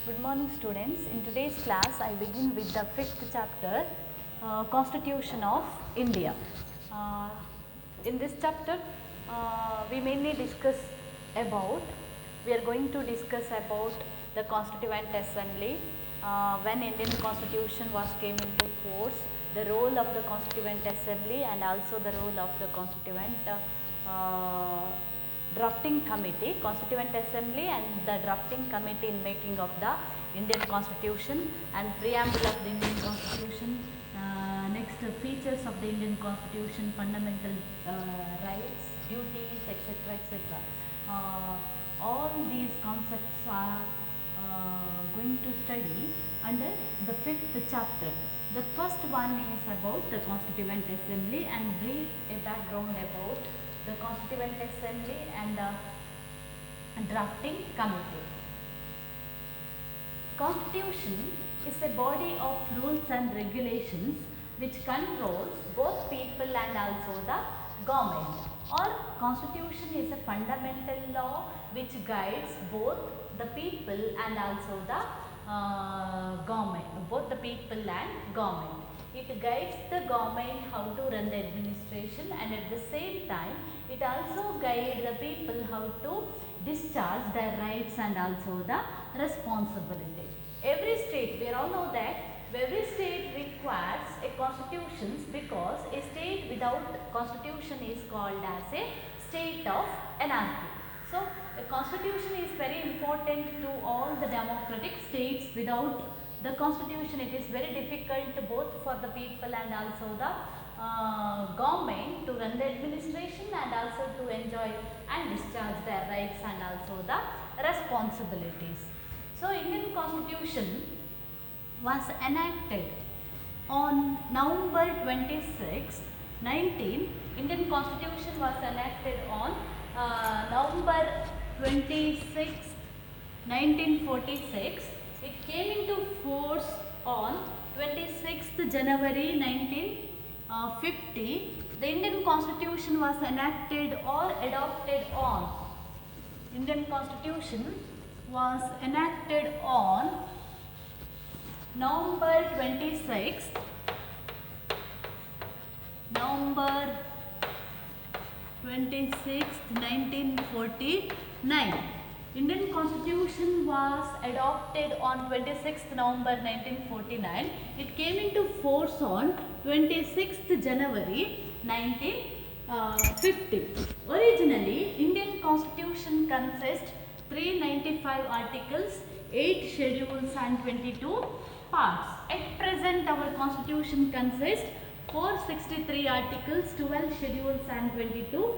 Good morning students. In today's class I begin with the fifth chapter, Constitution of India. In this chapter we mainly discuss about, we are going to discuss about the Constituent Assembly, when Indian Constitution was came into force, the role of the Constituent Assembly and also the role of the Constituent drafting committee, Constituent Assembly and the drafting committee in making of the Indian Constitution and preamble of the Indian Constitution, next features of the Indian Constitution, fundamental rights, duties, etc. etc. All these concepts are going to study under the fifth chapter. The first one is about the Constituent Assembly and brief a background about the Constituent Assembly and the drafting committee. Constitution is a body of rules and regulations which controls both people and also the government. Or Constitution is a fundamental law which guides both the people and also the government, both the people and government. It guides the government how to run the administration, and at the same time it also guides the people how to discharge their rights and also the responsibility. Every state, we all know that every state requires a constitution, because a state without constitution is called as a state of anarchy. So a constitution is very important to all the democratic states. Without the constitution it is very difficult both for the people and also the government to run the administration and also to enjoy and discharge their rights and also the responsibilities. So Indian Constitution was enacted on November 26, Indian Constitution was enacted on November 26, 1946. It came into force on 26th January 1950. The Indian Constitution was enacted or adopted on, Indian Constitution was enacted on November 26, November 26th, 1949. Indian Constitution was adopted on 26th November 1949. It came into force on 26th January 1950. Originally, Indian Constitution consists 395 articles, 8 schedules and 22 parts. At present, our Constitution consists 463 articles, 12 schedules and 22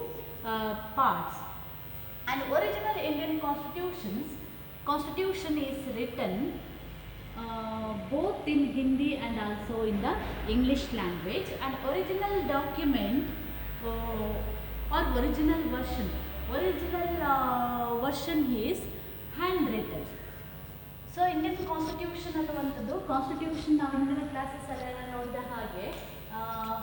parts. And original Indian Constitution is written both in Hindi and also in the English language. An original document or original version is handwritten. So Indian Constitution ಅನ್ನುವಂಥದ್ದು, constitution ನಾವು ಹಿಂದಿನ classes ಅಲ್ಲೆಲ್ಲ ನೋಡಿದ ಹಾಗೆ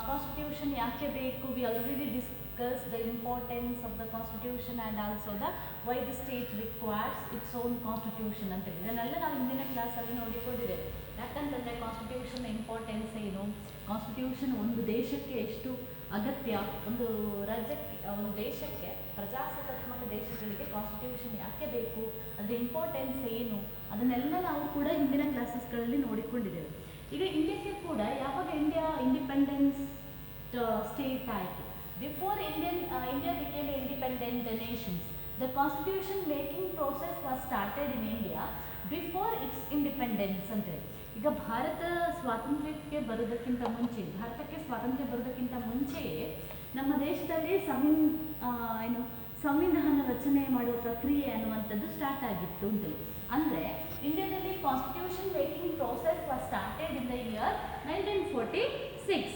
constitution ಯಾಕೆ ಬೇಕು, we already discuss the importance of the constitution and also the why the state requires its own constitution ಅಂತ. ಇದನ್ನೆಲ್ಲ ನಾವು ಹಿಂದಿನ ಕ್ಲಾಸಲ್ಲಿ ನೋಡಿಕೊಂಡಿದ್ದೇವೆ. ಯಾಕಂತಂದರೆ ಕಾನ್ಸ್ಟಿಟ್ಯೂಷನ್ ಇಂಪಾರ್ಟೆನ್ಸ್ ಏನು, ಕಾನ್ಸ್ಟಿಟ್ಯೂಷನ್ ಒಂದು ದೇಶಕ್ಕೆ ಎಷ್ಟು ಅಗತ್ಯ, ಒಂದು ರಾಜ್ಯಕ್ಕೆ, ಒಂದು ದೇಶಕ್ಕೆ, ಪ್ರಜಾಸತ್ತಾತ್ಮಕ ದೇಶಗಳಿಗೆ ಕಾನ್ಸ್ಟಿಟ್ಯೂಷನ್ ಯಾಕೆ ಬೇಕು, ಅದರ ಇಂಪಾರ್ಟೆನ್ಸ್ ಏನು, ಅದನ್ನೆಲ್ಲ ನಾವು ಕೂಡ ಹಿಂದಿನ ಕ್ಲಾಸಸ್ಗಳಲ್ಲಿ ನೋಡಿಕೊಂಡಿದ್ದೇವೆ. ಈಗ ಇಂಡಿಯಾಕ್ಕೆ ಕೂಡ ಯಾವಾಗ ಇಂಡಿಯಾ ಇಂಡಿಪೆಂಡೆನ್ಸ್ ಸ್ಟೇಟ್ ಆಯಿತು, before India became independent Nations, the constitution making process was started in India before it's independence ಅಂತೇಳಿ. ಈಗ ಭಾರತಕ್ಕೆ ಸ್ವಾತಂತ್ರ್ಯ ಬರೋದಕ್ಕಿಂತ ಮುಂಚೆಯೇ ನಮ್ಮ ದೇಶದಲ್ಲಿ ಸಂವಿಧಾನ ರಚನೆ ಮಾಡುವ ಪ್ರಕ್ರಿಯೆ ಅನ್ನುವಂಥದ್ದು ಸ್ಟಾರ್ಟ್ ಆಗಿತ್ತು ಅಂತೇಳಿ. ಅಂದರೆ ಇಂಡಿಯಾದಲ್ಲಿ constitution making process was started in the year 1946.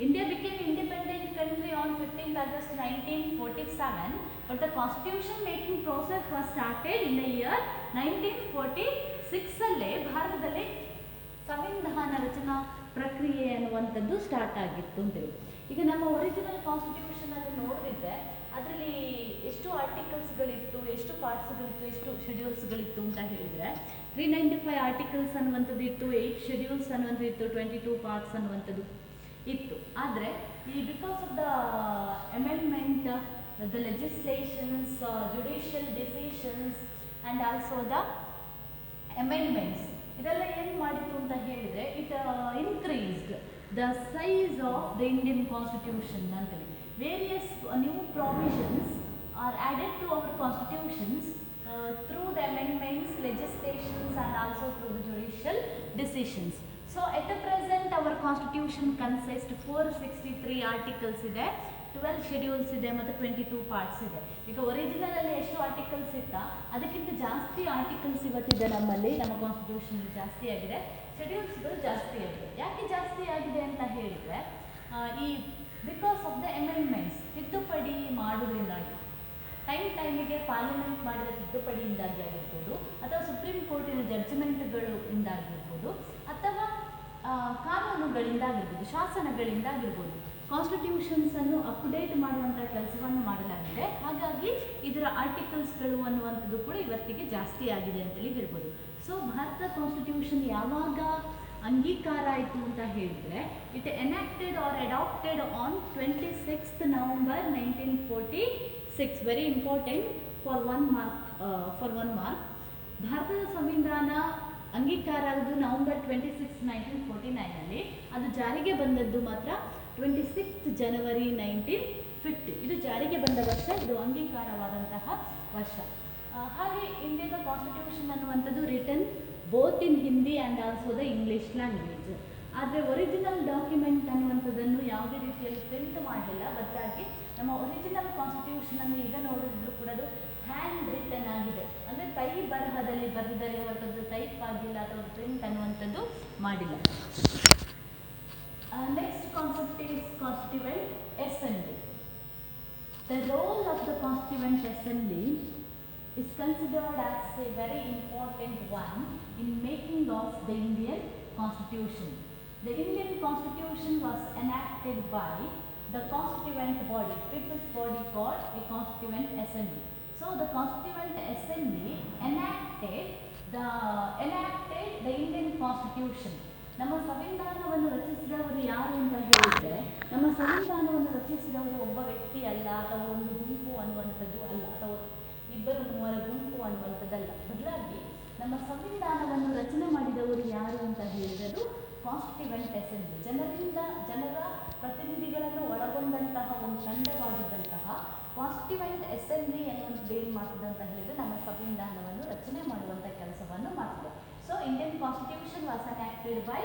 India became independent country on 15th August 1947, but the constitution making process was started in the year 1946. ಅಲ್ಲೇ ಭಾರತದಲ್ಲಿ ಸಂವಿಧಾನ ರಚನಾ ಪ್ರಕ್ರಿಯೆ ಅನ್ನುವಂಥದ್ದು ಸ್ಟಾರ್ಟ್ ಆಗಿತ್ತು ಅಂತೇಳಿ. ಈಗ ನಮ್ಮ ಒರಿಜಿನಲ್ ಕಾನ್ಸ್ಟಿಟ್ಯೂಷನ್ ಅಲ್ಲಿ ನೋಡಿದ್ರೆ ಎಷ್ಟು ಆರ್ಟಿಕಲ್ಸ್ಗಳಿತ್ತು, ಎಷ್ಟು ಪಾರ್ಟ್ಸ್ಗಳಿತ್ತು, ಎಷ್ಟು ಶೆಡ್ಯೂಲ್ಸ್ಗಳಿತ್ತು ಅಂತ ಹೇಳಿದರೆ 395 ಆರ್ಟಿಕಲ್ಸ್ ಅನ್ನುವಂಥದ್ದು ಇತ್ತು, 8 ಶೆಡ್ಯೂಲ್ಸ್ ಅನ್ನುವಂಥದ್ದು ಇತ್ತು, 22 ಪಾರ್ಟ್ಸ್ ಅನ್ನುವಂಥದ್ದು ಇತ್ತು. ಆದರೆ ಈ because of the amendment, the legislations, judicial decisions and also the amendments, ಇದೆಲ್ಲ ಏನು ಮಾಡಿತು ಅಂತ ಹೇಳಿದರೆ, it increased the size of the Indian constitution ಅಂತೇಳಿ. Various new provisions are added to our constitutions through the amendments, legislations and also through the judicial decisions. So at the present our constitution consists 463 articles ಇದೆ, 12 schedules ಇದೆ ಮತ್ತು 22 parts ಇದೆ. ಈಗ original ಅಲ್ಲಿ ಎಷ್ಟು articles ಇತ್ತಾ ಅದಕ್ಕಿಂತ ಜಾಸ್ತಿ ಆರ್ಟಿಕಲ್ಸ್ ಇವತ್ತಿದೆ ನಮ್ಮಲ್ಲಿ, ನಮ್ಮ ಕಾನ್ಸ್ಟಿಟ್ಯೂಷನ್ ಜಾಸ್ತಿ ಆಗಿದೆ, ಶೆಡ್ಯೂಲ್ಸ್ಗಳು ಜಾಸ್ತಿ ಆಗಿದೆ. ಯಾಕೆ ಜಾಸ್ತಿ ಆಗಿದೆ ಅಂತ ಹೇಳಿದರೆ, ಈ ಬಿಕಾಸ್ ಆಫ್ ದ ಅಮೆಂಡ್ಮೆಂಟ್ಸ್, ತಿದ್ದುಪಡಿ ಮಾಡೋದ್ರಿಂದಾಗಿ, ಟೈಮಿಗೆ ಪಾರ್ಲಿಮೆಂಟ್ ಮಾಡಿದ ತಿದ್ದುಪಡಿಯಿಂದಾಗಿ ಆಗಿರ್ಬೋದು, ಅಥವಾ ಸುಪ್ರೀಂ ಕೋರ್ಟಿನ ಜಡ್ಜ್ಮೆಂಟ್ಗಳು ಇಂದಾಗಿರ್ಬೋದು, ಅಥವಾ ಕಾನೂನುಗಳಿಂದಾಗಿರ್ಬೋದು, ಶಾಸನಗಳಿಂದಾಗಿರ್ಬೋದು, ಕಾನ್ಸ್ಟಿಟ್ಯೂಷನ್ಸನ್ನು ಅಪ್ಡೇಟ್ ಮಾಡುವಂಥ ಕೆಲಸವನ್ನು ಮಾಡಲಾಗಿದೆ. ಹಾಗಾಗಿ ಇದರ ಆರ್ಟಿಕಲ್ಸ್ಗಳು ಅನ್ನುವಂಥದ್ದು ಕೂಡ ಇವತ್ತಿಗೆ ಜಾಸ್ತಿ ಆಗಿದೆ ಅಂತೇಳಿ ಹೇಳ್ಬೋದು. ಸೊ ಭಾರತ ಕಾನ್ಸ್ಟಿಟ್ಯೂಷನ್ ಯಾವಾಗ ಅಂಗೀಕಾರ ಆಯಿತು ಅಂತ ಹೇಳಿದರೆ, it enacted or adopted on 26th November 1946. Very important for one mark. ಭಾರತದ ಸಂವಿಧಾನ ಅಂಗೀಕಾರ ಆಗೋದು ನವೆಂಬರ್ 26, 1949 ಅದು ಜಾರಿಗೆ ಬಂದದ್ದು ಮಾತ್ರ 26th January 1950. ಇದು ಜಾರಿಗೆ ಬಂದ ವರ್ಷ, ಇದು ಅಂಗೀಕಾರವಾದಂತಹ ವರ್ಷ. ಹಾಗೆ ಇಂಡಿಯಾದ ಕಾನ್ಸ್ಟಿಟ್ಯೂಷನ್ ಅನ್ನುವಂಥದ್ದು written both in Hindi and also the English language. ಆದರೆ ಒರಿಜಿನಲ್ ಡಾಕ್ಯುಮೆಂಟ್ ಅನ್ನುವಂಥದ್ದನ್ನು ಯಾವುದೇ ರೀತಿಯಲ್ಲಿ ಪ್ರಿಂಟ್ ಮಾಡಲಿಲ್ಲ, ಬದಲಾಗಿ ನಮ್ಮ ಒರಿಜಿನಲ್ ಕಾನ್ಸ್ಟಿಟ್ಯೂಷನನ್ನು ಈಗ ನೋಡಿದ್ರು ಕೂಡ ಅದು ಹ್ಯಾಂಡ್ ರಿಟನ್ ಆಗಿದೆ, ಅಂದರೆ ಕೈ ಬರಹದಲ್ಲಿ ಬರೆದಿದ್ದಾರೆ ಹೊರತದ್ದು ಟೈಪ್ ಆಗಿಲ್ಲ ಅಥವಾ ಪ್ರಿಂಟ್ ಅನ್ನುವಂಥದ್ದು ಮಾಡಿಲ್ಲ. Next concept is constituent assembly. The role of the constituent assembly is considered as a very important one in making of the Indian Constitution. The Indian Constitution was enacted by the constituent body, people's body called a Constituent Assembly. So the Constituent Assembly enacted the Indian Constitution. ನಮ್ಮ ಸಂವಿಧಾನವನ್ನು ರಚಿಸಿದವರು ಯಾರು ಅಂತ ಹೇಳಿದರೆ, ನಮ್ಮ ಸಂವಿಧಾನವನ್ನು ರಚಿಸಿದವರು ಒಬ್ಬ ವ್ಯಕ್ತಿ ಅಲ್ಲ, ಅಥವಾ ಒಂದು ಗುಂಪು ಅನ್ನುವಂಥದ್ದು ಅಲ್ಲ, ಅಥವಾ ಇಬ್ಬರು ಮೂವರ ಗುಂಪು ಅನ್ನುವಂಥದ್ದಲ್ಲ. ಬದಲಾಗಿ ನಮ್ಮ ಸಂವಿಧಾನವನ್ನು ರಚನೆ ಮಾಡಿದವರು ಯಾರು ಅಂತ ಹೇಳಿದರು ಕಾನ್ಸ್ಟಿಟ್ಯೂಯೆಂಟ್ ಅಸೆಂಬ್ಲಿ. ಜನರ ಪ್ರತಿನಿಧಿಗಳನ್ನು ಒಳಗೊಂಡಂತಹ ಒಂದು ತಂಡವಾಗಿದ್ದಂತಹ ಕಾನ್ಸ್ಟಿಟ್ಯೂಯೆಂಟ್ ಅಸೆಂಬ್ಲಿ ಅನ್ನುವಂಥದ್ದು ಏನು ಮಾಡ್ತದೆ ಅಂತ ಹೇಳಿದರೆ, ನಮ್ಮ ಸಂವಿಧಾನವನ್ನು ರಚನೆ ಮಾಡುವಂಥ ಕೆಲಸವನ್ನು ಮಾಡ್ತದೆ. So Indian constitution was enacted by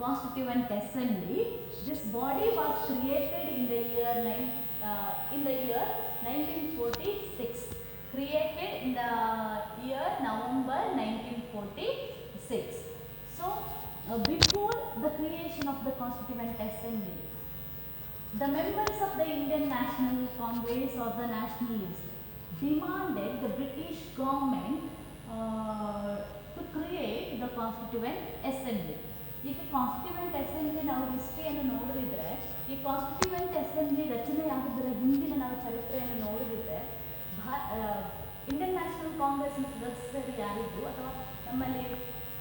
Constituent Assembly. This body was created in the year 1946. Created in the year November 1946. So before the creation of the Constituent Assembly, the members of the Indian National Congress or the Nationalists demanded the British government to create the Constituent Assembly. ಈಗ constituent assembly ನಾವು ಹಿಸ್ಟ್ರಿಯನ್ನು ನೋಡಿದರೆ, ಈ constituent assembly ರಚನೆಯಾಗುವುದರ ಹಿಂದಿನ ನಾವು ಚರಿತ್ರೆಯನ್ನು ನೋಡಿದರೆ, Indian national ಕಾಂಗ್ರೆಸ್ನ ಸದಸ್ಯರು ಯಾರಿದ್ದು, ಅಥವಾ ನಮ್ಮಲ್ಲಿ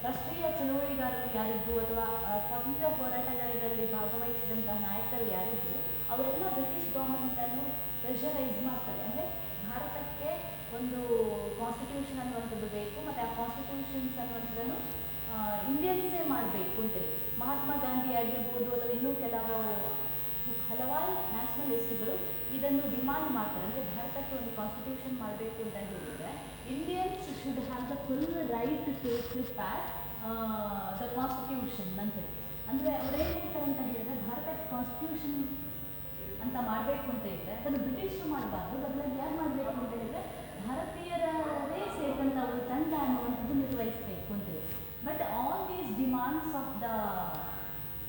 ರಾಷ್ಟ್ರೀಯ ಚಳುವಳಿಗಾರರು ಯಾರಿದ್ದು, ಅಥವಾ ಸ್ವಾತಂತ್ರ್ಯ ಹೋರಾಟಗಾರರಲ್ಲಿ ಭಾಗವಹಿಸಿದಂತಹ ನಾಯಕರು ಯಾರಿದ್ದು, ಅವರೆಲ್ಲ ಬ್ರಿಟಿಷ್ ಗೌರ್ಮೆಂಟನ್ನು ಪ್ರೆಷರೈಸ್ ಮಾಡ್ತಾರೆ. ಅಂದರೆ ಭಾರತಕ್ಕೆ ಒಂದು ಕಾನ್ಸ್ಟಿಟ್ಯೂಷನ್ ಅನ್ನುವಂಥದ್ದು ಬೇಕು, ಮತ್ತು ಆ ಕಾನ್ಸ್ಟಿಟ್ಯೂಷನ್ಸ್ ಅನ್ನುವಂಥದ್ದನ್ನು ಇಂಡಿಯನ್ಸೇ ಮಾಡಬೇಕು ಅಂತೇಳಿ ಮಹಾತ್ಮ ಗಾಂಧಿ ಆಗಿರ್ಬೋದು, ಅಥವಾ ಇನ್ನೂ ಹಲವಾರು ನ್ಯಾಷನಲಿಸ್ಟ್ಗಳು ಇದನ್ನು ಡಿಮಾಂಡ್ ಮಾಡ್ತಾರೆ. ಅಂದರೆ ಭಾರತಕ್ಕೆ ಒಂದು ಕಾನ್ಸ್ಟಿಟ್ಯೂಷನ್ ಮಾಡಬೇಕು ಅಂತ ಹೇಳಿದರೆ Indians should have the full right to prepare the constitution ಅಂತೇಳಿ. ಅಂದರೆ ಅವರೇನು ಹೇಳ್ತಾರೆ ಅಂತ ಹೇಳಿದರೆ, ಭಾರತಕ್ಕೆ ಕಾನ್ಸ್ಟಿಟ್ಯೂಷನ್ ಅಂತ ಮಾಡಬೇಕು ಅಂತ ಹೇಳಿದರೆ ಅದನ್ನು ಬ್ರಿಟಿಷರು ಮಾಡಬಾರ್ದು, ಬದಲಾಗಿ ಯಾರು ಮಾಡಬೇಕು ಅಂತ ಹೇಳಿದರೆ ಭಾರತೀಯರೇ ಸೇರಿದಂಥ ಒಂದು ತಂಡ ಅನ್ನುವಂಥದ್ದು ನಿರ್ವಹಿಸಬೇಕು ಅಂತೇಳಿ. But all these demands of the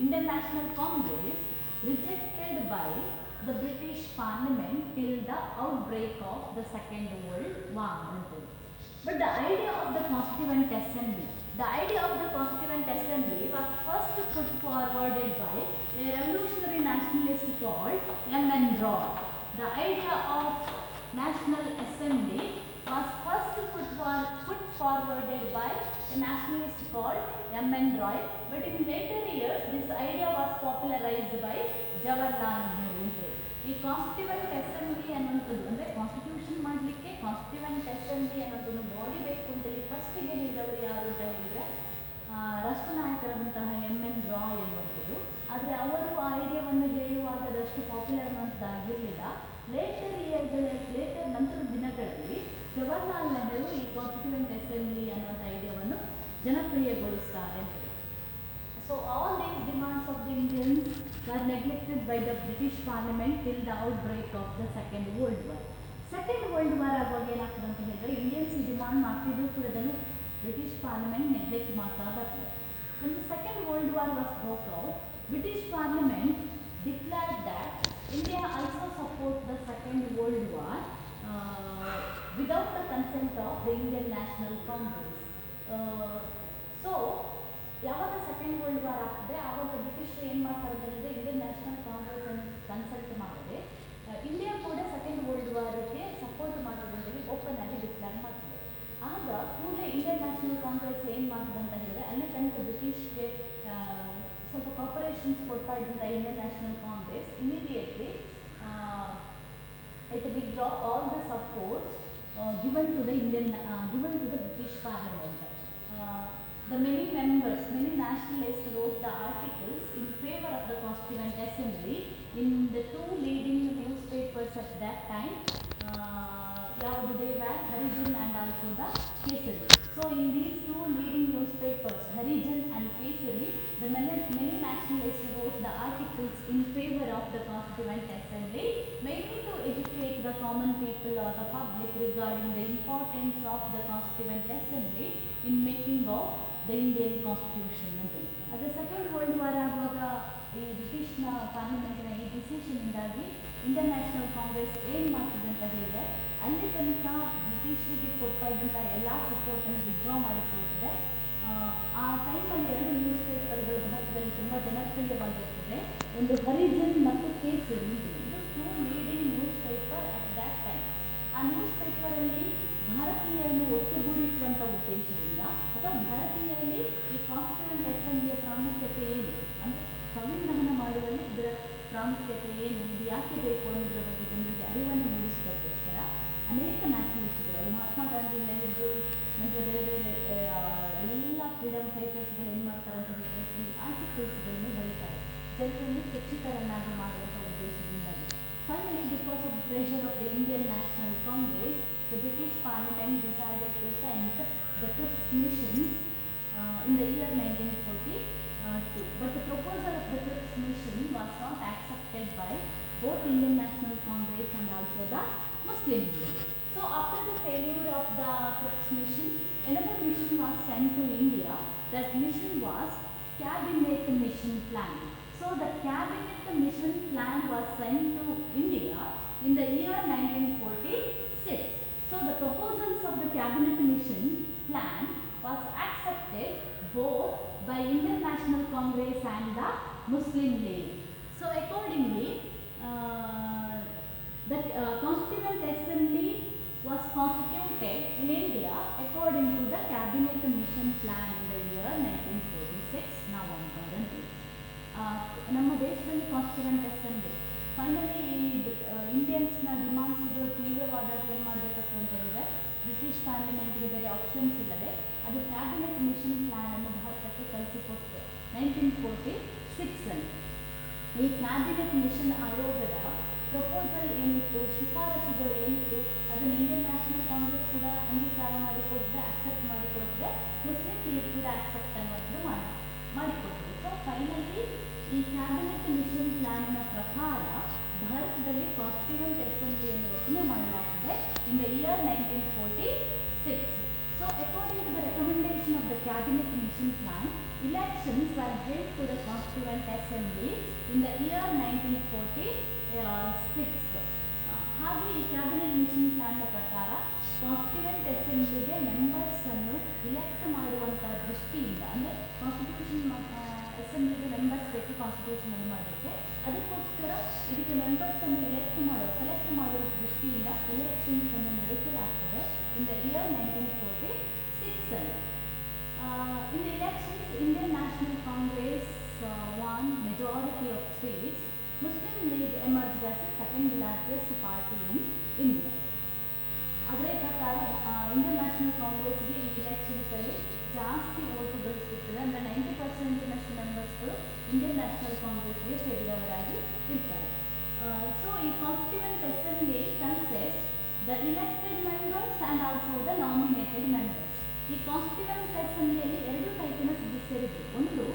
Indian National Congress rejected by the British Parliament till the outbreak of the Second World War. But the idea of the Constituent Assembly was first put forwarded by a revolutionary nationalist called M.N. Roy. The idea of National Assembly was first put forwarded by a nationalist called M.N. Roy. But in later years, this idea was popularized by Jawaharlal Nehru. ಈ constituent assembly ಅನ್ನೋಂಥದ್ದು ಅಂದರೆ constitution ಮಾಡಲಿಕ್ಕೆ constituent assembly ಅನ್ನೋದನ್ನು body ಬೇಕು ಅಂತೇಳಿ ಫಸ್ಟಿಗೆ ಹೇಳಿದವರು ಯಾರು ಅಂತ ಹೇಳಿದರೆ ರಾಷ್ಟ್ರನಾಯಕರಾದಂತಹ M.N. ರಾಯ್ ಎನ್ನುವಂಥದ್ದು. ಆದರೆ ಅವರು ಆ ಐಡಿಯಾವನ್ನು ಹೇಳುವಾಗ ಅದಷ್ಟು ಪಾಪ್ಯುಲರ್ ಅನ್ನೋದಾಗಿರಲಿಲ್ಲ. ಲೇಟರ್ ನಂತರದ ದಿನಗಳಲ್ಲಿ ಜವಾಹರ್ಲಾಲ್ ನೆಹರು ಈ ಕಾನ್ಸ್ಟಿಟ್ಯೂಯೆಂಟ್ ಅಸೆಂಬ್ಲಿ ಅನ್ನುವಂಥ ಐಡಿಯಾವನ್ನು ಜನಪ್ರಿಯಗೊಳಿಸ್ತಾರೆ. So all these demands of the Indians were neglected by the British Parliament till the outbreak of the Second World War. Second World War ಆಗುವಾಗ ಏನಾಗ್ತದೆ ಅಂತ ಹೇಳಿದ್ರೆ ಇಂಡಿಯನ್ಸ್ ಡಿಮಾಂಡ್ ಮಾಡ್ತಿದ್ರು ಕೂಡ ಅದನ್ನು ಬ್ರಿಟಿಷ್ ಪಾರ್ಲಿಮೆಂಟ್ ನೆಗ್ಲೆಕ್ಟ್ ಮಾಡ್ತಾ ಬರ್ತದೆ. When the Second World War was broke out, British Parliament declared that India also support the Second World War without the consent of the Indian National Congress. So ಯಾವಾಗ second world war ಆಗ್ತದೆ ಆವಾಗ ಬ್ರಿಟಿಷರು ಏನು ಮಾಡ್ತಾರೆ ಅಂತಂದರೆ Indian national Congress ಅನ್ನು consult ಮಾಡಿದ್ರೆ India ಕೂಡ ಸೆಕೆಂಡ್ ವರ್ಲ್ಡ್ ವಾರ್ಗೆ ಸಪೋರ್ಟ್ ಮಾಡೋದ್ರಲ್ಲಿ ಓಪನ್ ಆಗಿ ಡಿಕ್ಲೇರ್ ಮಾಡ್ತದೆ. ಆಗ ಕೂಡಲೇ ಇಂಡಿಯನ್ ನ್ಯಾಷನಲ್ ಕಾಂಗ್ರೆಸ್ ಏನು ಮಾಡ್ತದೆ ಅಂತ ಹೇಳಿದ್ರೆ ಅಲ್ಲಿ ತನಕ ಬ್ರಿಟಿಷ್ಗೆ ಸ್ವಲ್ಪ ಕಾರ್ಪೊರೇಷನ್ಸ್ ಕೊಡ್ತಾ ಇದ್ದಂಥ Indian national Congress immediately it withdraw all the supports given to the British Parliament. The many nationalists wrote the articles in favor of the Constituent Assembly in the two leading newspapers at that time. They were Harijan and also the Kesari. So in these two leading newspapers, Harijan and Kesari, the many nationalists wrote the articles in favor of the Constituent Assembly, mainly to educate the common people or the public regarding the importance of the Constituent Assembly in making of the Indian Constitution. At the Second World War ಆಗುವಾಗ ಈ ಬ್ರಿಟಿಷ್ನ ಪಾರ್ಲಿಮೆಂಟಿನ ಈ ಡಿಸಿಷನಿಂದಾಗಿ Indian national Congress ಏನು ಮಾಡ್ತದೆ ಅಂತ ಹೇಳಿದರೆ ಅಲ್ಲಿ ತನಕ ಬ್ರಿಟಿಷರಿಗೆ ಕೊಡ್ತಾ ಇದ್ದಂಥ ಎಲ್ಲ ಸಪೋರ್ಟನ್ನು ವಿಡ್ರಾ ಮಾಡಿಕೊಳ್ತಿದೆ. ಆ ಟೈಮಲ್ಲಿ ಎರಡು ನ್ಯೂಸ್ ಪೇಪರ್ಗಳು ಭಾರತದಲ್ಲಿ ತುಂಬ ಜನಪ್ರಿಯವಾಗಿರ್ತದೆ. ಒಂದು ಹರಿಜನ್ ಮತ್ತು ಕೇಸರಿ, ಇದು two leading news paper at that time. ಆ ನ್ಯೂಸ್ ಪೇಪರಲ್ಲಿ ಭಾರತೀಯರನ್ನು ಒಟ್ಟುಗೂಡಿಸುವಂಥ ಉದ್ದೇಶದಿಂದ ಅಥವಾ ಭಾರತೀಯರಲ್ಲಿ ಈ ಕಾನ್ಸ್ಟಿಟ್ಯೂಯೆಂಟ್ ಅಸೆಂಬ್ಲಿಯ ಪ್ರಾಮುಖ್ಯತೆ ಏನು ಅಂದರೆ ಸಂವಿಧಾನ ಮಾಡುವಲ್ಲಿ ಇದರ ಪ್ರಾಮುಖ್ಯತೆ ಏನು, ಇದು ಯಾಕೆ ಬೇಕು ಅನ್ನೋದ್ರ ಬಗ್ಗೆ ಜನರಿಗೆ ಅರಿವನ್ನು ಮೂಡಿಸೋದಕ್ಕೋಸ್ಕರ ಅನೇಕ ನ್ಯಾಷನಲಿಸ್ಟ್ಗಳು ಮಹಾತ್ಮ ಗಾಂಧಿಯಿಂದ ಹಿಡಿದು ನಂತರ ಬೇರೆ ಬೇರೆ ಎಲ್ಲ ಫ್ರೀಡಮ್ ಫೈಟರ್ಸ್ಗಳು ಏನು ಮಾಡ್ತಾರೆ ಅಂತ ಹೇಳಿದ್ರೆ ಈ ಆರ್ಟಿಕಲ್ಸ್ಗಳನ್ನು ಬರೀತಾರೆ, ಜನರನ್ನು ಶಿಕ್ಷಿತರನ್ನಾಗಿ ಮಾಡುವಂಥ ಉದ್ದೇಶದಿಂದಾಗಿ. Finally, because of the pressure of the Indian National Congress, the British Parliament decided to send the troops missions in the year 1942. But the proposal of the troops mission was not accepted by both Indian National Congress and also the Muslim League. So after the failure of the troops mission, another mission was sent to India. That mission was Cabinet Mission Plan. So the Cabinet Mission Plan was sent to India in the year 1946. So the proposals of the Cabinet Mission Plan was accepted both by Indian National Congress and the Muslim League. So accordingly, the Constituent Assembly was constituted in India according to the Cabinet Mission Plan in the year 1946 November. ನಮ್ಮ ದೇಶದಲ್ಲಿ constituent assembly finally ಈ ಇಂಡಿಯನ್ಸ್ನ ಡಿಮಾಂಡ್ಸ್ಗಳು ತೀವ್ರವಾದಾಗ ಏನು ಮಾಡಬೇಕಂತ ಹೇಳಿದರೆ British ಪಾರ್ಲಿಮೆಂಟ್ಗೆ ಬೇರೆ options ಇಲ್ಲದೆ ಅದು cabinet mission ಪ್ಲ್ಯಾನನ್ನು ಭಾರತಕ್ಕೆ ಕಳಿಸಿಕೊಟ್ಟು 1946 ಈ ಕ್ಯಾಬಿನೆಟ್ ಮಿಷನ್ ಆಯೋಗದ ಪ್ರಪೋಸಲ್ ಏನಿತ್ತು, ಶಿಫಾರಸುಗಳು ಏನಿತ್ತು, ಅದನ್ನು ಇಂಡಿಯನ್ ನ್ಯಾಷನಲ್ ಕಾಂಗ್ರೆಸ್ ಕೂಡ ಅಂಗೀಕಾರ ಮಾಡಿಕೊಟ್ಟಿದೆ, ಅಕ್ಸೆಪ್ಟ್ ಮಾಡಿಕೊಟ್ಟಿದೆ, ಮುಸ್ಲಿಂ ಲೀಗ್ ಕೂಡ ಅಕ್ಸೆಪ್ಟ್ ಅನ್ನೋದು ಮಾಡಿಕೊಟ್ಟಿದೆ. ಸೊ ಫೈನಲಿ ಈ ಕ್ಯಾಬಿನೆಟ್ ಮಿಷನ್ ಪ್ಲಾನ್ನ ಪ್ರಕಾರ ಭಾರತದಲ್ಲಿ ಕಾನ್ಸ್ಟಿಟ್ಯೂಯೆಂಟ್ ಅಸೆಂಬ್ಲಿಯನ್ನು ರಚನೆ ಮಾಡಲಾಗಿದೆ ಇನ್ the year 1946. So according to the recommendation of the Cabinet Mission Plan, elections were held to the Constituent Assembly in the year 1946. ಹಾಗೆ ಈ ಕ್ಯಾಬಿನೆಟ್ ಮಿಷನ್ ಪ್ಲಾನ್ನ ಪ್ರಕಾರ ಕಾನ್ಸ್ಟಿಟ್ಯೂಯೆಂಟ್ ಅಸೆಂಬ್ಲಿಗೆ ಮೆಂಬರ್ಸನ್ನು ಇಲೆಕ್ಟ್ ಮಾಡುವಂಥ ದೃಷ್ಟಿಯಿಂದ, ಅಂದರೆ ಕಾನ್ಸ್ಟಿಟ್ಯೂಷನ್ ಅಸೆಂಬ್ಲಿಗೆ ಮೆಂಬರ್ಸ್ ಬೇಕು ಕಾನ್ಸ್ಟಿಟ್ಯೂಷನ್ ಮಾಡಲಿಕ್ಕೆ, ಅದಕ್ಕೋಸ್ಕರ ಇದಕ್ಕೆ ಮೆಂಬರ್ಸನ್ನು ಸೆಲೆಕ್ಟ್ ಮಾಡುವ ದೃಷ್ಟಿಯಿಂದ ಎಲೆಕ್ಷನ್ಸನ್ನು ನಡೆಸಲಾಗ್ತದೆ in the year 1946. In the elections, Indian National Congress won majority of seats. Muslim League emerged as the second largest party in India. ಅದರ ಪ್ರಕಾರ ಇಂಡಿಯನ್ ನ್ಯಾಷನಲ್ ಕಾಂಗ್ರೆಸ್ಗೆ ಈ ಎಲೆಕ್ಷನ್ಸಲ್ಲಿ ಜಾಸ್ತಿ ಓಟುಗಳು ಸಿಗ್ತದೆ. ಅಂದರೆ 90% ಮೆಂಬರ್ಸ್ಗಳು ಇಂಡಿಯನ್ ನ್ಯಾಷನಲ್ ಕಾಂಗ್ರೆಸ್ಗೆ ಸೇರಿದವರಾಗಿ ಇರ್ತಾರೆ. ಸೊ ಈ constituent assembly consist the elected members and also the nominated members. ಈ ಕಾನ್ಸ್ಟಿಟ್ಯೂಯೆಂಟ್ ಅಸೆಂಬ್ಲಿಯಲ್ಲಿ ಎರಡು ಟೈಪಿನ ಸದಸ್ಯರಿದ್ದರು. ಒಂದು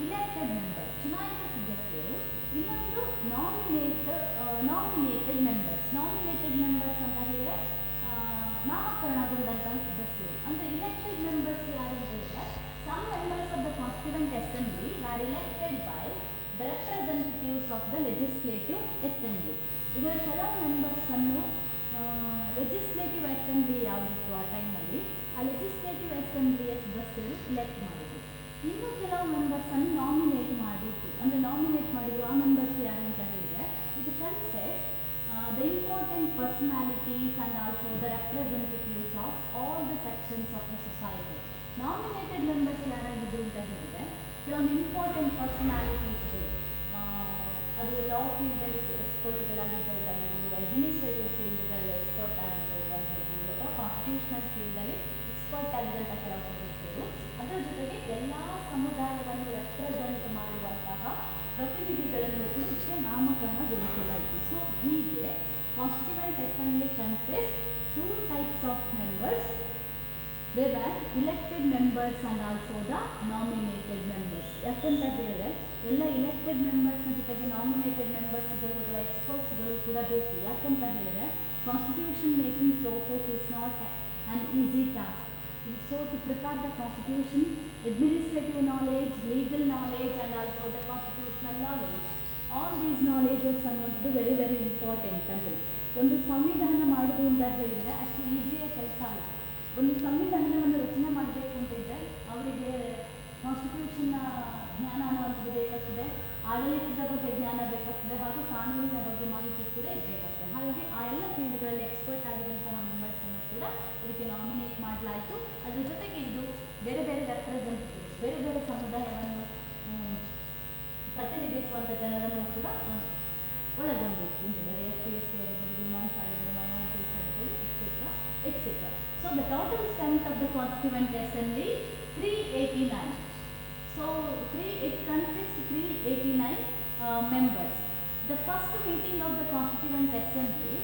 ಇಲೆಕ್ಟೆಡ್ ಮೆಂಬರ್, ಚುನಾಯಿತ ಸದಸ್ಯರು. ಇನ್ನೊಂದು ನಾಮಿನೇಟೆಡ್ ಮೆಂಬರ್ಸ್. ನಾಮಿನೇಟೆಡ್ ಮೆಂಬರ್ಸ್ ಅಂತ ಹೇಳಿದರೆ ನಾಮಕರಣಗೊಂಡಂತಹ ಸದಸ್ಯರು. ಅಂದರೆ ಇಲೆಕ್ಟೆಡ್ ಮೆಂಬರ್ಸ್ ಯಾರು ಅಂತ ಹೇಳಿದ್ರೆ, some members of the constituent assembly are elected by the representatives of the legislative assembly. ಇದರ ಕೆಲವು ಮೆಂಬರ್ಸನ್ನು ಲೆಜಿಸ್ಲೇಟಿವ್ ಅಸೆಂಬ್ಲಿ ಯಾವುದಿತ್ತು ಆ ಟೈಮಲ್ಲಿ, ಆ ಲೆಜಿಸ್ಲೇಟಿವ್ ಅಸೆಂಬ್ಲಿಯ ಸದಸ್ಯರು ಇಲೆಕ್ಟ್ ಮಾಡಿದ್ರು. ಇನ್ನು ಕೆಲವು ಮೆಂಬರ್ಸನ್ನು ನಾಮಿನೇಟ್ ಮಾಡಿತ್ತು. ಅಂದರೆ ನಾಮಿನೇಟ್ ಮಾಡಿದ್ರು. ಆ ಮೆಂಬರ್ಸ್ ಯಾರು ಅಂತ ಹೇಳಿದರೆ, ಇದು consist the important personalities and also the representatives of all the sections of the society. Nominated members ಯಾರಾಗಿದ್ರು ಅಂತ ಹೇಳಿದರೆ, ಕೆಲವೊಂದು ಇಂಪಾರ್ಟೆಂಟ್ ಪರ್ಸನಾಲಿಟೀಸ್ಗಳು, ಅದು ಲಾ ಫೀಲ್ಡಲ್ಲಿ ಎಕ್ಸ್ಪರ್ಟ್ಗಳಾಗಿದ್ದವರಾಗಿರ್ಬೋದು, ಅಡ್ಮಿನಿಸ್ಟ್ರೇಟಿವ್ ಫೀಲ್ಡ್ಗಳಲ್ಲಿ ಎಕ್ಸ್ಪರ್ಟ್ ಆಗಿದ್ದವರಾಗಿರ್ಬೋದು, ಅಥವಾ ಕಾನ್ಸ್ಟಿಟ್ಯೂಷನಲ್ ಫೀಲ್ಡಲ್ಲಿ ಎಕ್ಸ್ಪರ್ಟ್ ಆಗಿದ್ದಂಥ ಕೆಲವು ಸದಸ್ಯರು. ಅದರ ಜೊತೆಗೆ ಎಲ್ಲ ಸಮುದಾಯವನ್ನು ರೆಪ್ರೆಸೆಂಟ್ ಮಾಡುವಂತಹ ಪ್ರತಿನಿಧಿಗಳನ್ನು ಇದಕ್ಕೆ ನಾಮಕರಣಗೊಳಿಸಲಾಯಿತು. ಸೊ ಹೀಗೆ constituent assembly consist two types of members. They are elected members and also the nominated members. ಯಾಕಂತ ಹೇಳಿದರೆ ಎಲ್ಲ ಇಲೆಕ್ಟೆಡ್ ಮೆಂಬರ್ಸ್ನ ಜೊತೆಗೆ ನಾಮಿನೇಟೆಡ್ ಮೆಂಬರ್ಸ್ಗಳು ಅಥವಾ ಎಕ್ಸ್ಪರ್ಟ್ಸ್ಗಳು ಕೂಡ ಬೇಕು. ಯಾಕಂತ ಹೇಳಿದರೆ constitution making process is not on easy task. So to prepare the constitution, administrative knowledge, legal knowledge and also the constitutional knowledge, all these knowledges ಅನ್ನೋದು ವೆರಿ ವೆರಿ ಇಂಪಾರ್ಟೆಂಟ್. ಅಂದರೆ ಒಂದು ಸಂವಿಧಾನ ಮಾಡೋದು ಅಂತ ಹೇಳಿದರೆ ಅಷ್ಟು ಈಸಿಯಾಗಿ ಕೆಲಸ ಅಲ್ಲ. ಒಂದು ಸಂವಿಧಾನವನ್ನು ರಚನೆ ಮಾಡಬೇಕು ಅಂತಿದ್ದರೆ ಅವರಿಗೆ ಕಾನ್ಸ್ಟಿಟ್ಯೂಷನ್ನ ಜ್ಞಾನ ಅನ್ನೋದು ಬೇಕಾಗ್ತದೆ, ಆಡಳಿತದ ಬಗ್ಗೆ ಜ್ಞಾನ ಬೇಕಾಗ್ತದೆ, ಹಾಗೂ ಕಾನೂನಿನ ಬಗ್ಗೆ ಮಾಹಿತಿ ಕೂಡ ಬೇಕಾಗ್ತದೆ. ಹಾಗಾಗಿ ಆ ಎಲ್ಲ ಫೀಲ್ಡ್ಗಳಲ್ಲಿ ಎಕ್ಸ್ಪರ್ಟ್ ಆಗಿರುವಂತಹ ಮೆಂಬರ್ಸನ್ನು ಕೂಡ ಇದಕ್ಕೆ ನಾಮಿನೇಟ್ ಮಾಡಲಾಯಿತು. ಅದ್ರ ಜೊತೆಗೆ ಇದು ಬೇರೆ ಬೇರೆ ರೆಪ್ರೆಸೆಂಟೇಟಿವ್ಸ್, ಬೇರೆ ಬೇರೆ ಸಮುದಾಯವನ್ನು ಪ್ರತಿನಿಧಿಸುವಂಥ ಜನರನ್ನು ಕೂಡ ಒಳಗೊಂಡಿತ್ತು. ಅಂತಂದರೆ SC, ST ಆಗಿರ್ಬೋದು, ವಿಮೆನ್ಸ್ ಆಗಿರ್ಬೋದು, ಮೈನಾರಿಟೀಸ್ ಆಗಿರ್ಬೋದು, etcetera etcetera. So the total strength of the constituent assembly 389. So it consists 389 members. The first meeting of the Constituent Assembly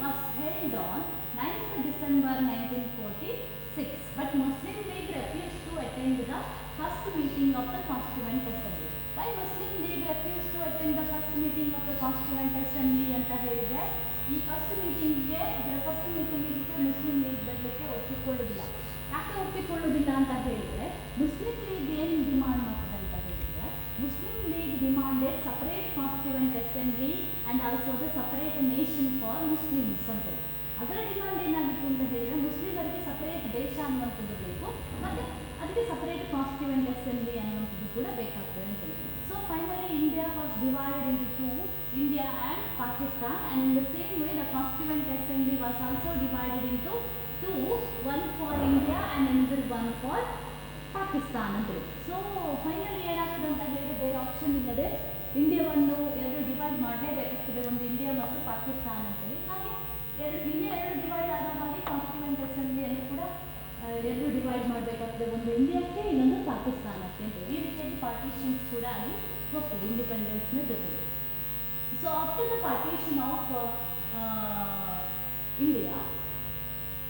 was held on 9th December 1946, but Muslim League refused to attend the first meeting of the Constituent Assembly. Why Muslim League refused to attend the first meeting of the Constituent Assembly ಅಂತ ಹೇಳಿದರೆ, ಈ first ಮೀಟಿಂಗ್ಗೆ Muslim league ಬರಲಿಕ್ಕೆ ಒಪ್ಪಿಕೊಳ್ಳುವುದಿಲ್ಲ. ಯಾಕೆ ಒಪ್ಪಿಕೊಳ್ಳುವುದಿಲ್ಲ ಅಂತ ಹೇಳಿದರೆ, Muslim league ಏನು demand ಮಾಡ್ತದೆ ಅಂತ ಹೇಳಿದರೆ, Muslim league demanded separate constituent assembly and also the separate nation for Muslims ಅಂತ ಹೇಳಿ. ಅದರ ಡಿಮಾಂಡ್ ಏನಾಗಿತ್ತು ಅಂತ ಹೇಳಿದರೆ, ಮುಸ್ಲಿಮರಿಗೆ ಸಪರೇಟ್ ದೇಶ ಅನ್ನುವಂಥದ್ದು ಬೇಕು, ಮತ್ತು ಅದಕ್ಕೆ ಸಪರೇಟ್ ಕಾನ್ಸ್ಟಿಟ್ಯೂಯೆಂಟ್ ಅಸೆಂಬ್ಲಿ ಅನ್ನುವಂಥದ್ದು ಕೂಡ ಬೇಕಾಗ್ತದೆ ಅಂತ ಹೇಳಿ. So finally India was divided into two, India and Pakistan, and in the same way the Constituent Assembly was also divided into two, one for India and another one for Pakistan ಅಂದ್ರೆ. So finally ಏನಾಗ್ತದೆ ಅಂತ ಹೇಳಿದ್ರೆ, ಬೇರೆ option ಇಲ್ಲದೆ ಇಂಡಿಯಾವನ್ನು ಎರಡು divide ಮಾಡಲೇಬೇಕಾಗ್ತದೆ, ಒಂದು India ಮತ್ತು ಪಾಕಿಸ್ತಾನ ಅಂತೇಳಿ. ಹಾಗೆ ಇಂಡಿಯಾ ಎರಡು ಡಿವೈಡ್ ಆದ ಹಾಗೆ ಕಾನ್ಸ್ಟಿಟ್ಯೂಯೆಂಟ್ ಅಸೆಂಬ್ಲಿಯನ್ನು ಕೂಡ ಎರಡು ಡಿವೈಡ್ ಮಾಡಬೇಕಾಗ್ತದೆ, ಒಂದು ಇಂಡಿಯಾಕ್ಕೆ ಇನ್ನೊಂದು ಪಾಕಿಸ್ತಾನಕ್ಕೆ ಅಂತೇಳಿ. ಈ ರೀತಿಯಾಗಿ ಪಾರ್ಟಿಷನ್ಸ್ ಕೂಡ ಅಲ್ಲಿ ಹೋಗ್ತದೆ ಇಂಡಿಪೆಂಡೆನ್ಸ್ನ ಜೊತೆಗೆ. So after the partition of India,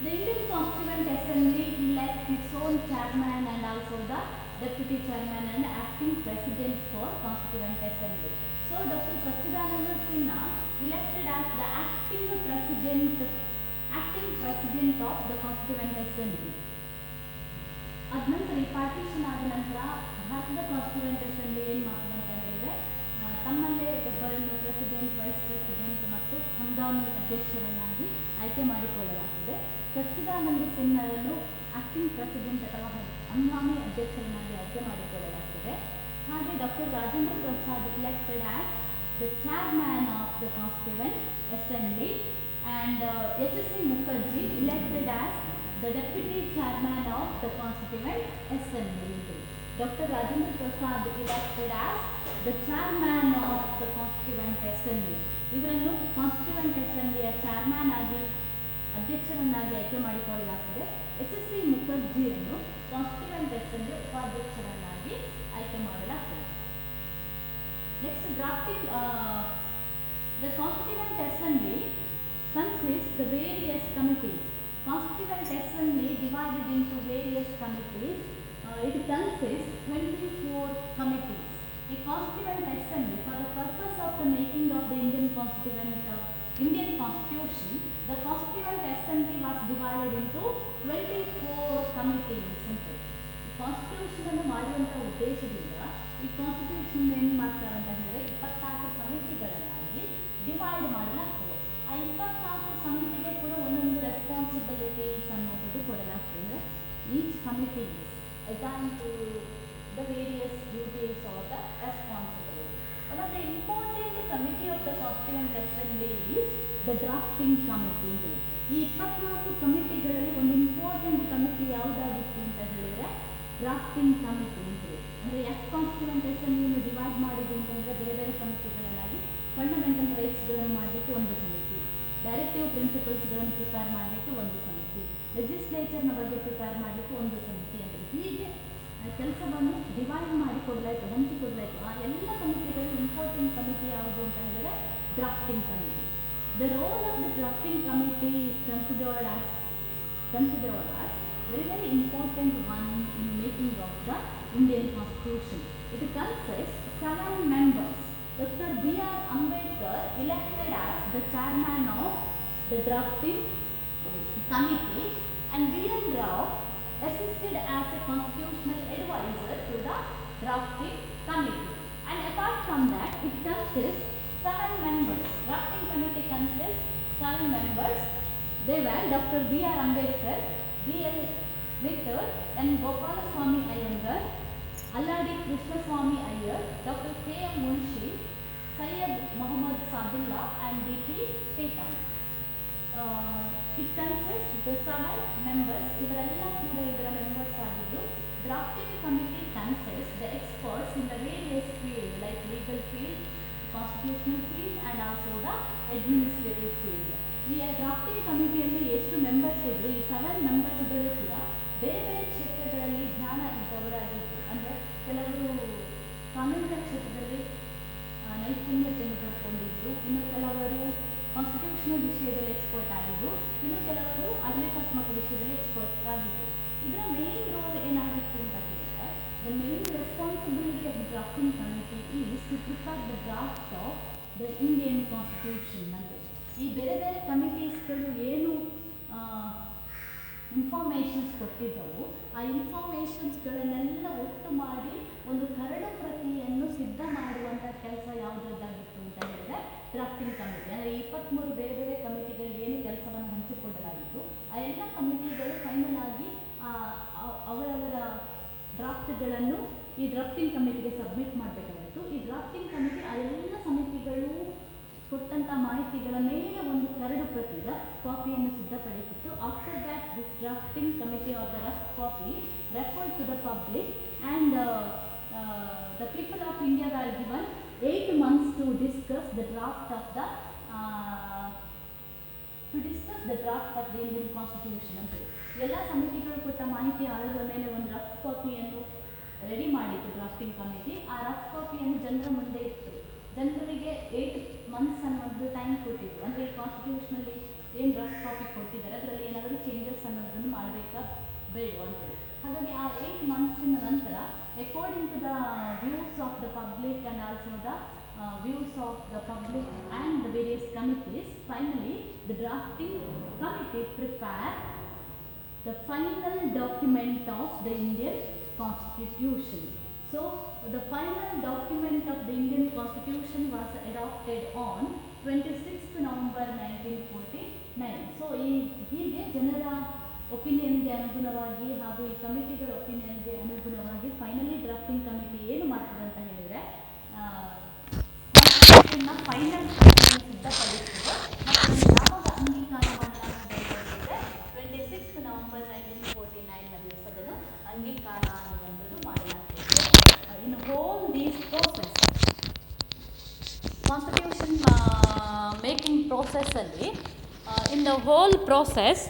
the Indian Constituent Assembly elects its own chairman and also the deputy chairman and acting president for Constituent Assembly. So Dr. Sachidananda Sinha elected as the acting president of the Constituent Assembly. ಅದ ನಂತರ ಈ partition ಆದ ನಂತರ ಭಾರತದ constituent assembly ಏನು ಮಾಡ್ತದೆ ಅಂತ ಹೇಳಿದರೆ, ತಮ್ಮಲ್ಲೇ ಒಬ್ಬರನ್ನು ಪ್ರೆಸಿಡೆಂಟ್, ವೈಸ್ ಪ್ರೆಸಿಡೆಂಟ್ ಮತ್ತು ಹಂಗಾಮಿ ಅಧ್ಯಕ್ಷರನ್ನಾಗಿ ಆಯ್ಕೆ ಮಾಡಿಕೊಳ್ಳಲಾಗಿದೆ. ಸಚ್ಚಿದಾನಂದ ಸಿನ್ಹಾರನ್ನು ಆಕ್ಟಿಂಗ್ ಪ್ರೆಸಿಡೆಂಟ್ ಅಥವಾ ಹಂಗಾಮಿ ಅಧ್ಯಕ್ಷರನ್ನಾಗಿ ಆಯ್ಕೆ ಮಾಡಿಕೊಳ್ಳಲಾಗಿದೆ. ಹಾಗೆ doctor Rajendra Prasad elected as the chairman of the Constituent Assembly and H.C. Mukherjee elected as the deputy chairman of the Constituent Assembly. Dr. Rajendra Prasad elected as the chairman of the Constituent Assembly. ಇವರನ್ನು constituent ಅಸೆಂಬ್ಲಿಯ chairman ಆಗಿ ಅಧ್ಯಕ್ಷರನ್ನಾಗಿ ಆಯ್ಕೆ ಮಾಡಿಕೊಳ್ಳಲಾಗ್ತದೆ. HSC ಮುಖರ್ಜಿಯನ್ನು constituent assembly ಉಪಾಧ್ಯಕ್ಷರನ್ನಾಗಿ ಆಯ್ಕೆ ಮಾಡಲಾಗ್ತದೆ. Next drafting. The Constituent Assembly consists the various committees. Constituent Assembly divided into various committees. It consists 24 committees. A Constituent Assembly, for the purpose of the making of the Indian Constitution, the Constituent Assembly was divided into 24 committees. Constitution ಅನ್ನು ಮಾಡುವಂತಹ ಉದ್ದೇಶದಿಂದ ಈ constitution ಏನು ಮಾಡ್ತಾರೆ ಅಂತ ಹೇಳಿದ್ರೆ 24 ಸಮಿತಿಗಳನ್ನಾಗಿ divide ಮಾಡಲಾಗ್ತದೆ. ಆ 24 ಸಮಿತಿಗೆ ಕೂಡ ಒಂದೊಂದು ರೆಸ್ಪಾನ್ಸಿಬಿಲಿಟೀಸ್ ಅನ್ನೋದು ಕೊಡಲಾಗ್ತದೆ. Each committee assigned to the various duties or the responsibilities. One of the important committee of the Constituent Assembly is the drafting committee. ಈ 24 ಕಮಿಟಿಗಳಲ್ಲಿ ಒಂದು ಇಂಪಾರ್ಟೆಂಟ್ ಕಮಿಟಿ ಯಾವುದಾಗಿತ್ತು ಅಂತ ಹೇಳಿದ್ರೆ ಡ್ರಾಫ್ಟಿಂಗ್ ಕಮಿಟಿ ಅಂತಿದೆ. ಅಂದರೆ ಎಷ್ಟು ಕಾನ್ಸ್ಟಿಟ್ಯೂಯೆಂಟ್ ಅಸೆಂಬ್ಲಿಯನ್ನು ಡಿವೈಡ್ ಮಾಡಿದೆ ಅಂತ ಹೇಳಿದ್ರೆ ಬೇರೆ ಬೇರೆ ಸಮಿತಿಗಳನ್ನಾಗಿ ಫಂಡಮೆಂಟಲ್ ರೈಟ್ಸ್ಗಳನ್ನು ಮಾಡಲಿಕ್ಕೆ ಒಂದು ಸಮಿತಿ, ಡೈರೆಕ್ಟಿವ್ ಪ್ರಿನ್ಸಿಪಲ್ಸ್ಗಳನ್ನು ಪ್ರಿಪೇರ್ ಮಾಡಲಿಕ್ಕೆ ಒಂದು ಸಮಿತಿ, ಲೆಜಿಸ್ಲೇಚರ್ನ ಬಗ್ಗೆ ಪ್ರಿಪೇರ್ ಮಾಡಲಿಕ್ಕೆ ಒಂದು ಸಮಿತಿ ಅಂತ ಹೀಗೆ ಕೆಲಸವನ್ನು ಡಿವೈಡ್ ಮಾಡಿಕೊಡ್ಲಾಯಿತು, ಹಂಚಿಕೊಡ್ಲಾಯಿತು. ಆ ಎಲ್ಲ ಕಮಿಟಿಗಳಲ್ಲಿ ಇಂಪಾರ್ಟೆಂಟ್ ಕಮಿಟಿ ಯಾವುದು ಅಂತ ಹೇಳಿದ್ರೆ drafting committee. The role of the drafting committee is considered as very important one in making of the Indian Constitution. It consists 7 members. Dr. B.R. Ambedkar elected as the chairman of the drafting committee and V.N. Rao assisted as a constitutional advisor to the drafting committee. And apart from that, it consists 7 members. Drafting committee consists 7 members. They were Dr. B.R. Ambedkar, B.L. Victor, and Gopalaswamy Iyengar, Alladi Krishnaswamy Iyer, Dr. K.M. Munshi, Syed Muhammad Sadullah, and D.P. Ketan. It consists the 7 members. ಇವರೆಲ್ಲ ಕೂಡ ಇದರ members ಆಗಿದ್ದು. Drafting committee consists the experts in the various fields like legal field, constitutional field, and also the administrative field. ಈ drafting ಕಮಿಟಿಯಲ್ಲಿ ಎಷ್ಟು members ಇದ್ರು, ಈ 7 ಮೆಂಬರ್ಸ್ಗಳು ಕೂಡ ಬೇರೆ ಬೇರೆ ಕ್ಷೇತ್ರಗಳಲ್ಲಿ ಜ್ಞಾನ ಇದ್ದವರಾಗಿತ್ತು. ಅಂದರೆ ಕೆಲವರು ಕಾನೂನಿನ ಕ್ಷೇತ್ರದಲ್ಲಿ ನೈಪುಣ್ಯತೆಯನ್ನು ಪಡ್ಕೊಂಡಿದ್ರು, ಇನ್ನು ಕೆಲವರು ಕಾನ್ಸ್ಟಿಟ್ಯೂಷನಲ್ ವಿಷಯದಲ್ಲಿ ಎಕ್ಸ್ಪರ್ಟ್ ಆಗಿದ್ದು, ಇನ್ನು ಕೆಲವರು ಆಡಳಿತಾತ್ಮಕ ವಿಷಯದಲ್ಲಿ ಎಕ್ಸ್ಪರ್ಟ್ ಆಗಿದ್ದು. ಇದರ ಮೇನ್ ರೋಲ್ ಏನಾಗಿತ್ತು ಅಂತ ಹೇಳಿದ್ರೆ, the main responsibility of the drafting committee is to prepare the draft of the Indian constitution. ಅಂದರೆ ಈ ಬೇರೆ ಬೇರೆ ಕಮಿಟೀಸ್ಗಳು ಏನು ಇನ್ಫಾರ್ಮೇಷನ್ಸ್ ಕೊಟ್ಟಿದ್ದವು, ಆ ಇನ್ಫಾರ್ಮೇಷನ್ಸ್ಗಳನ್ನೆಲ್ಲ ಒಟ್ಟು ಮಾಡಿ ಒಂದು ಕರಡು ಪ್ರತಿಯನ್ನು ಸಿದ್ಧ ಮಾಡುವಂಥ ಕೆಲಸ ಯಾವುದಾಗಿತ್ತು ಅಂತ ಹೇಳಿದ್ರೆ ಡ್ರಾಫ್ಟಿಂಗ್ ಕಮಿಟಿ. ಅಂದರೆ 23 ಬೇರೆ ಬೇರೆ ಕಮಿಟಿಗಳು ಏನು ಕೆಲಸವನ್ನು ಹಂಚಿಕೊಳ್ಳಲಾಗಿತ್ತು, ಆ ಎಲ್ಲ ಕಮಿಟಿಗಳು ಫೈನಲ್ ಆಗಿ ಅವರವರ ಡ್ರಾಫ್ಟ್ಗಳನ್ನು ಈ ಡ್ರಾಫ್ಟಿಂಗ್ ಕಮಿಟಿಗೆ ಸಬ್ಮಿಟ್ ಮಾಡಬೇಕಾಗಿತ್ತು. ಈ ಡ್ರಾಫ್ಟಿಂಗ್ ಕಮಿಟಿ ಆ ಎಲ್ಲ ಸಮಿತಿಗಳು ಕೊಟ್ಟಂಥ ಮಾಹಿತಿಗಳ ಮೇಲೆ ಒಂದು ಕರಡು ಪ್ರತಿ ರಫ್ ಕಾಪಿಯನ್ನು ಸಿದ್ಧಪಡಿಸಿತ್ತು. After that this drafting committee are the rough copy referred to the public and the people of India were given 8 months to discuss the draft of the Indian Constitution ಅಂತ. ಎಲ್ಲ ಸಮಿತಿಗಳು ಕೊಟ್ಟ ಮಾಹಿತಿ ಆಧಾರದ ಮೇಲೆ ಒಂದು ರಫ್ ಕಾಪಿಯನ್ನು ರೆಡಿ ಮಾಡಿತ್ತು ಡ್ರಾಫ್ಟಿಂಗ್ ಕಮಿಟಿ. ಆ ರಫ್ ಕಾಪಿಯನ್ನು ಜನರ ಮುಂದೆ ಇತ್ತು. ಜನರಿಗೆ 8 months ಅನ್ನೋದು ಟೈಮ್ ಕೊಟ್ಟಿತ್ತು. ಅಂದರೆ ಈ ಕಾನ್ಸ್ಟಿಟ್ಯೂಷನಲ್ಲಿ ಏನು ರಫ್ ಕಾಪಿ ಕೊಟ್ಟಿದ್ದಾರೆ ಅದರಲ್ಲಿ ಏನಾದರೂ ಚೇಂಜಸ್ ಅನ್ನೋದನ್ನು ಮಾಡಬೇಕಾ ಬೇಡ ಅಂತೇಳಿ. ಹಾಗಾಗಿ ಆ 8 months ನಂತರ according to the views of the public and also the views of the public and the various committees, finally the drafting committee prepared the final document of the Indian Constitution. So the final document of the Indian Constitution was adopted on 26th November 1949. So ಹೀಗೆ ಜನರ ಒಪಿನಿಯನ್ಗೆ ಅನುಗುಣವಾಗಿ ಹಾಗೂ ಈ ಕಮಿಟಿಗಳ ಒಪಿನಿಯನ್ಗೆ ಅನುಗುಣವಾಗಿ finally drafting committee ಏನು ಮಾಡ್ತದೆ ಅಂತ ಹೇಳಿದರೆ ಫೈನಲ್ ಸಿದ್ಧಪಡಿಸಿದೆ ಮತ್ತು ಯಾವಾಗ ಅಂಗೀಕಾರ ಮಾಡಲಾಗಿದೆ 26th November ಪ್ರೋಸೆಸ್ಸಲ್ಲಿ in the whole process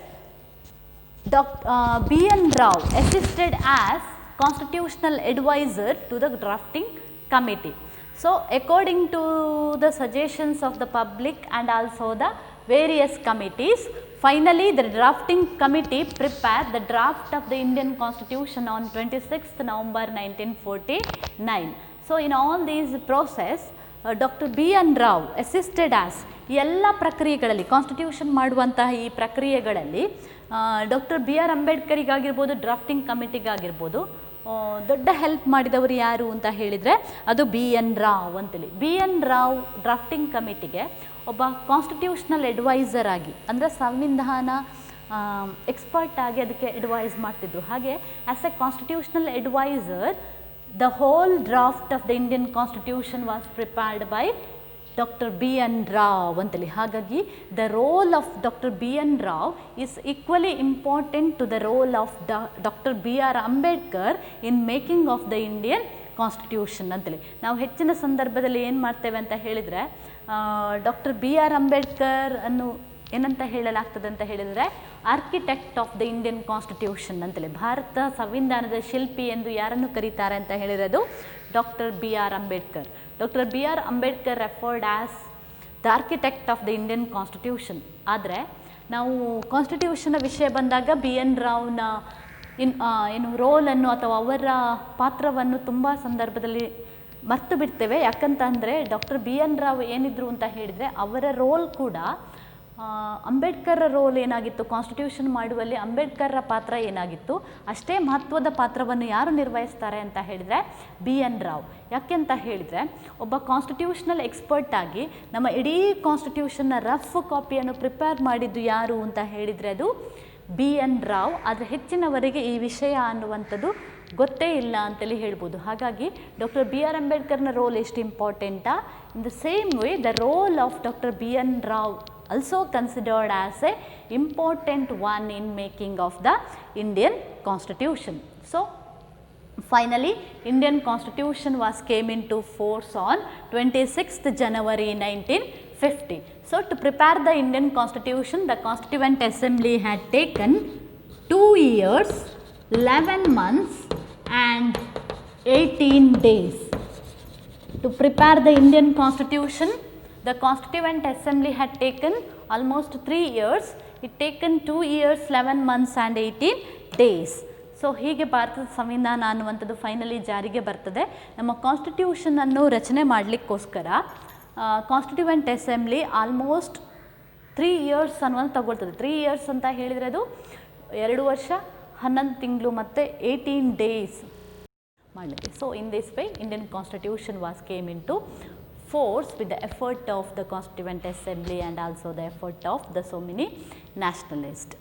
B N Rau assisted as constitutional advisor to the drafting committee. So, according to the suggestions of the public and also the various committees, finally the drafting committee prepared the draft of the Indian Constitution on 26th November 1949. So, in all these process, doctor B N Rao assisted as ಎಲ್ಲ ಪ್ರಕ್ರಿಯೆಗಳಲ್ಲಿ constitution ಮಾಡುವಂತಹ ಈ ಪ್ರಕ್ರಿಯೆಗಳಲ್ಲಿ doctor B R ಅಂಬೇಡ್ಕರಿಗಾಗಿರ್ಬೋದು, drafting ಕಮಿಟಿಗಾಗಿರ್ಬೋದು ದೊಡ್ಡ help ಮಾಡಿದವರು ಯಾರು ಅಂತ ಹೇಳಿದರೆ ಅದು ಬಿ ಎನ್ ರಾವ್ ಅಂತೇಳಿ. ಬಿ ಎನ್ ರಾವ್ ಡ್ರಾಫ್ಟಿಂಗ್ ಕಮಿಟಿಗೆ ಒಬ್ಬ ಕಾನ್ಸ್ಟಿಟ್ಯೂಷನಲ್ ಅಡ್ವೈಸರ್ ಆಗಿ, ಅಂದರೆ ಸಂವಿಧಾನ ಎಕ್ಸ್ಪರ್ಟ್ ಆಗಿ ಅದಕ್ಕೆ ಅಡ್ವೈಸ್ ಮಾಡ್ತಿದ್ರು. ಹಾಗೆ as a constitutional adviser the whole draft of the Indian Constitution was prepared by Dr. B. N. Rao ಅಂತೇಳಿ. ಹಾಗಾಗಿ the role of Dr. B. N. Rao is equally important to the role of Dr. B. R. Ambedkar in making of the Indian Constitution ಅಂತೇಳಿ. ನಾವು ಹೆಚ್ಚಿನ ಸಂದರ್ಭದಲ್ಲಿ ಏನು ಮಾಡ್ತೇವೆ ಅಂತ ಹೇಳಿದರೆ, ಡಾಕ್ಟರ್ ಬಿ ಆರ್ ಅಂಬೇಡ್ಕರ್ ಅನ್ನು ಏನಂತ ಹೇಳಲಾಗ್ತದೆ ಅಂತ ಹೇಳಿದರೆ architect of the Indian constitution ಅಂತೇಳಿ. ಭಾರತ ಸಂವಿಧಾನದ ಶಿಲ್ಪಿ ಎಂದು ಯಾರನ್ನು ಕರೀತಾರೆ ಅಂತ ಹೇಳಿರೋದು doctor B R Ambedkar. Doctor B R Ambedkar referred as the architect of the Indian constitution. ಆದರೆ ನಾವು ಕಾನ್ಸ್ಟಿಟ್ಯೂಷನ್ನ ವಿಷಯ ಬಂದಾಗ ಬಿ ಎನ್ ರಾವ್ನ ಏನು ರೋಲನ್ನು ಅಥವಾ ಅವರ ಪಾತ್ರವನ್ನು ತುಂಬ ಸಂದರ್ಭದಲ್ಲಿ ಮರ್ತು ಬಿಡ್ತೇವೆ. ಯಾಕಂತ ಅಂದರೆ ಡಾಕ್ಟರ್ ಬಿ ಎನ್ ರಾವ್ ಏನಿದ್ರು ಅಂತ ಹೇಳಿದರೆ ಅವರ ರೋಲ್ ಕೂಡ ಅಂಬೇಡ್ಕರ್ ರೋಲ್ ಏನಾಗಿತ್ತು, ಕಾನ್ಸ್ಟಿಟ್ಯೂಷನ್ ಮಾಡುವಲ್ಲಿ ಅಂಬೇಡ್ಕರ್ರ ಪಾತ್ರ ಏನಾಗಿತ್ತು, ಅಷ್ಟೇ ಮಹತ್ವದ ಪಾತ್ರವನ್ನು ಯಾರು ನಿರ್ವಹಿಸ್ತಾರೆ ಅಂತ ಹೇಳಿದರೆ ಬಿ ಎನ್ ರಾವ್. ಯಾಕೆ ಅಂತ ಹೇಳಿದರೆ ಒಬ್ಬ ಕಾನ್ಸ್ಟಿಟ್ಯೂಷನಲ್ ಎಕ್ಸ್ಪರ್ಟ್ ಆಗಿ ನಮ್ಮ ಇಡೀ ಕಾನ್ಸ್ಟಿಟ್ಯೂಷನ್ನ ರಫ್ ಕಾಪಿಯನ್ನು ಪ್ರಿಪೇರ್ ಮಾಡಿದ್ದು ಯಾರು ಅಂತ ಹೇಳಿದರೆ ಅದು ಬಿ ಎನ್ ರಾವ್. ಆದರೆ ಹೆಚ್ಚಿನವರಿಗೆ ಈ ವಿಷಯ ಅನ್ನುವಂಥದ್ದು ಗೊತ್ತೇ ಇಲ್ಲ ಅಂತೇಳಿ ಹೇಳ್ಬೋದು. ಹಾಗಾಗಿ ಡಾಕ್ಟರ್ ಬಿ ಆರ್ ಅಂಬೇಡ್ಕರ್ನ ರೋಲ್ ಎಷ್ಟು ಇಂಪಾರ್ಟೆಂಟಾ, in the same way the role of doctor B N Rau also considered as a important one in making of the Indian Constitution. So, finally Indian Constitution was came into force on 26th January 1950. So, to prepare the Indian Constitution, the Constituent Assembly had taken 2 years, 11 months and 18 days. To prepare the Indian Constitution, the Constituent Assembly had taken almost 3 years. It taken 2 years, 11 months and 18 days. So ಹೀಗೆ ಭಾರತದ ಸಂವಿಧಾನ ಅನ್ನುವಂಥದ್ದು finally ಜಾರಿಗೆ ಬರ್ತದೆ. ನಮ್ಮ ಕಾನ್ಸ್ಟಿಟ್ಯೂಷನನ್ನು ರಚನೆ ಮಾಡಲಿಕ್ಕೋಸ್ಕರ constituent assembly almost 3 years ಅನ್ನುವಂಥ ತಗೊಳ್ತದೆ. 3 ಇಯರ್ಸ್ ಅಂತ ಹೇಳಿದರೆ ಅದು 2 ವರ್ಷ 11 ತಿಂಗಳು ಮತ್ತು 18 ಡೇಸ್ ಮಾಡಲಿಕ್ಕೆ. So in this way Indian constitution was came into force with the effort of the Constituent Assembly and also the effort of the so many nationalists.